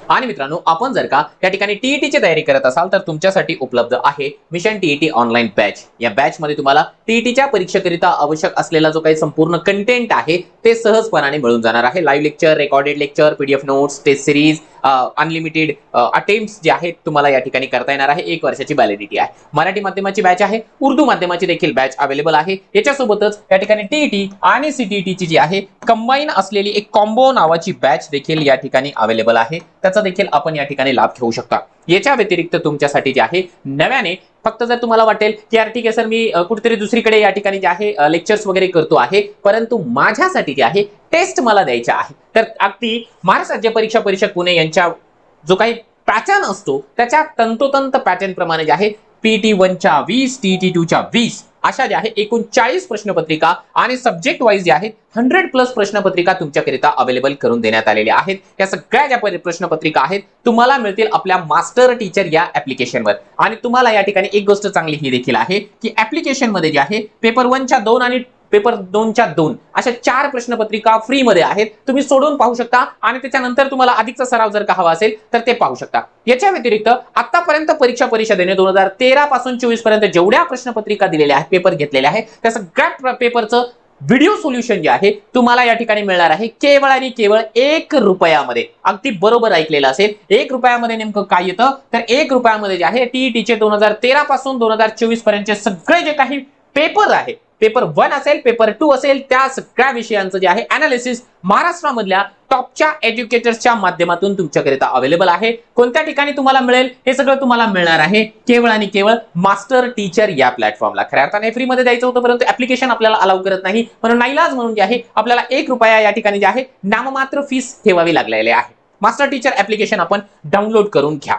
आणि मित्रांनो, आपण जर का या ठिकाणी टीईटीची तयारी करत असाल तर तुमच्यासाठी उपलब्ध आहे मिशन टीईटी ऑनलाईन बॅच। या बॅच मध्ये तुम्हाला टीईटीच्या परीक्षेकरिता आवश्यक असलेला जो काही संपूर्ण कंटेंट आहे ते सहजपणाने मिळून जाणार आहे। Live lecture, recorded lecture, PDF notes, test series, unlimited attempts जे आहेत तुम्हाला या ठिकाणी करता येणार आहे। 1 वर्षाची व्हॅलिडिटी आहे। मराठी माध्यमाची बॅच आहे, उर्दू माध्यमाची देखील बॅच अवेलेबल आहे। याच्यासोबतच या ठिकाणी टीईटी आणि सीटीईटीची जी आहे कंबाईन असलेली एक कॉम्बो नावाची बॅच देखील या ठिकाणी अवेलेबल आहे। त्याचा देखील आपण या ठिकाणी लाभ घेऊ शकता। याच्या व्यतिरिक्त तुमच्यासाठी जे आहे नव्याने फक्त जर तुम्हाला वाटेल की यार ठीक आहे सर, मी कुठेतरी दुसरीकडे या ठिकाणी जे आहे लेक्चर्स वगैरे करतो आहे, परंतु माझ्यासाठी जे आहे टेस्ट मला द्यायच्या आहे, तर अगदी महाराष्ट्र राज्य परीक्षा परिषद पुणे यांच्या जो काही पॅटर्न असतो त्याच्या तंतोतंत पॅटर्न प्रमाणे जे आहे पीटी 1 च्या 20, टीटी 2 च्या 20 अशा ज्या आहे एकूण 40 प्रश्नपत्रिका आणि सब्जेक्ट वाईज जे आहेत 100+ प्रश्नपत्रिका तुमच्याकरिता अवेलेबल करून देण्यात आलेल्या आहेत। या सगळ्या ज्या प्रश्नपत्रिका आहेत तुम्हाला मिळतील आपल्या मास्टर टीचर या ऍप्लिकेशनवर। आणि तुम्हाला या ठिकाणी एक गोष्ट चांगली ही देखील आहे की ऍप्लिकेशन मध्ये जे आहे पेपर 1 च्या 2 आणि पेपर 2 च्या 2 अशा 4 प्रश्नपत्रिका फ्री मध्ये आहेत। तुम्ही सोडून पाहू शकता आणि त्याच्यानंतर तुम्हाला अधिकचा सराव जर का हवा असेल तर ते पाहू शकता। याच्या व्यतिरिक्त आतापर्यंत परीक्षा परिषदेने 2013 पासून 24 पर्यंत जेवढ्या प्रश्नपत्रिका दिलेल्या आहेत, पेपर घेतलेले आहेत, त्या सगळ्या पेपरचं व्हिडिओ सोल्युशन जे आहे तुम्हाला या ठिकाणी मिळणार आहे केवळ आणि केवळ 1 रुपयामध्ये। अगदी बरोबर ऐकलेलं असेल, 1 रुपयामध्ये नेमकं काय येतं तर 1 रुपयामध्ये जे आहे टीईटीचे 2013 पासून 2024 पर्यंतचे सगळे जे काही पेपर आहे, पेपर 1 असेल, पेपर 2 असेल, त्या सगळ्या विषयांचं जे आहे अनालिसिस महाराष्ट्रामधल्या टॉपच्या एज्युकेटर्सच्या माध्यमातून तुमच्याकरिता अवेलेबल आहे। कोणत्या ठिकाणी तुम्हाला मिळेल हे सगळं तुम्हाला मिळणार आहे केवळ आणि केवळ मास्टर टीचर या प्लॅटफॉर्मला। खऱ्या अर्थाने फ्री मध्ये द्यायचं होतं, परंतु ऍप्लिकेशन आपल्याला अलाउ करत नाही, म्हणून नाईलाज म्हणून जे आहे आपल्याला 1 रुपया या ठिकाणी जे आहे नाममात्र फीस ठेवावी लागलेली आहे। मास्टर टीचर ऍप्लिकेशन आपण डाउनलोड करून घ्या।